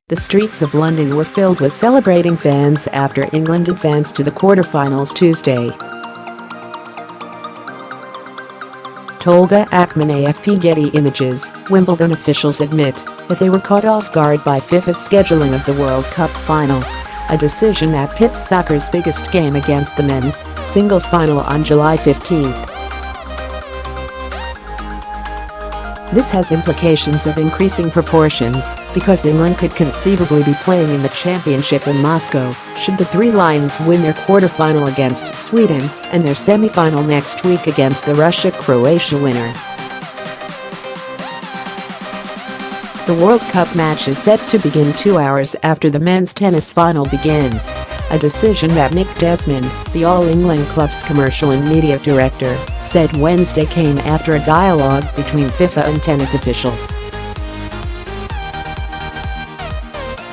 The streets of London were filled with celebrating fans after England advanced to the quarterfinals Tuesday. Tolga Akmen, AFP. Getty Images. Wimbledon officials admit that they were caught off guard by FIFA's scheduling of the World Cup final, a decision that pits soccer's biggest game against the men's singles final on July 15. This has implications of increasing proportions because England could conceivably be playing in the championship in Moscow should the Three Lions win their quarterfinal against Sweden and their semifinal next week against the Russia-Croatia winner. The World Cup match is set to begin 2 hours after the men's tennis final begins, a decision that Mick Desmond, the All England club's commercial and media director, said Wednesday came after a dialogue between FIFA and tennis officials.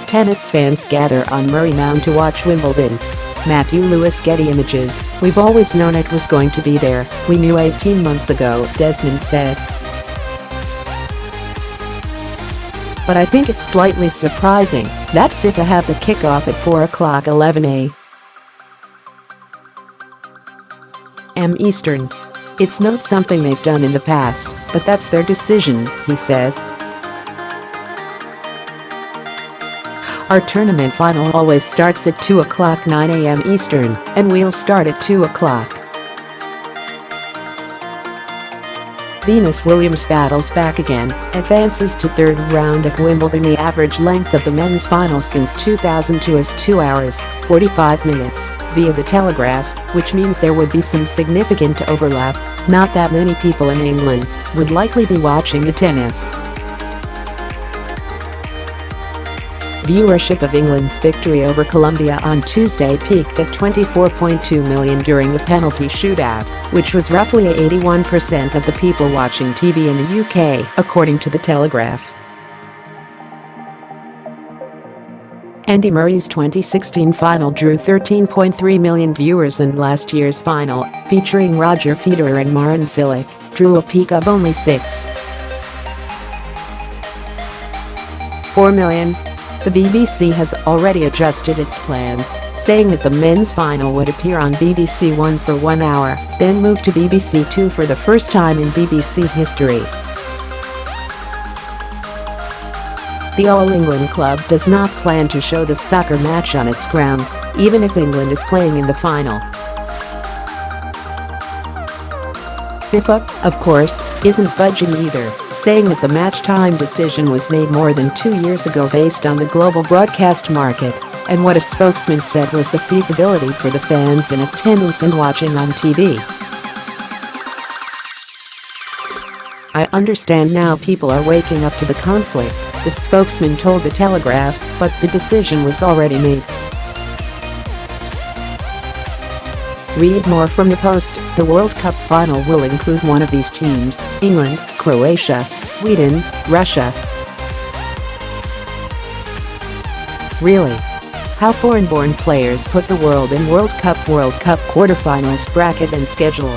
Tennis fans gather on Murray Mound to watch Wimbledon. Matthew Lewis, Getty Images. We've always known it was going to be there, we knew 18 months ago, Desmond said. But I think it's slightly surprising that FIFA have the kickoff at 4:11 a.m. Eastern. It's not something they've done in the past, but that's their decision, he said. Our tournament final always starts at 2:09 a.m. Eastern, and we'll start at 2 o'clock. Venus Williams battles back again, advances to third round at Wimbledon. The average length of the men's final since 2002 is 2 hours, 45 minutes, via the Telegraph, which means there would be some significant overlap. Not that many people in England would likely be watching the tennis. Viewership of England's victory over Colombia on Tuesday peaked at 24.2 million during the penalty shootout, which was roughly 81% of the people watching TV in the UK, according to the Telegraph. Andy Murray's 2016 final drew 13.3 million viewers, and last year's final, featuring Roger Federer and Marin Cilic, drew a peak of only 6.4 million. The BBC has already adjusted its plans, saying that the men's final would appear on BBC One for 1 hour, then move to BBC Two for the first time in BBC history. The All England club does not plan to show the soccer match on its grounds, even if England is playing in the final. FIFA, of course, isn't budging either, saying that the match time decision was made more than 2 years ago based on the global broadcast market, and what a spokesman said was the feasibility for the fans in attendance and watching on TV. I understand now people are waking up to the conflict, the spokesman told the Telegraph, but the decision was already made. Read more from the Post. The World Cup final will include one of these teams: England, Croatia, Sweden, Russia. Really? How foreign-born players put the world in World Cup quarterfinals bracket and schedule.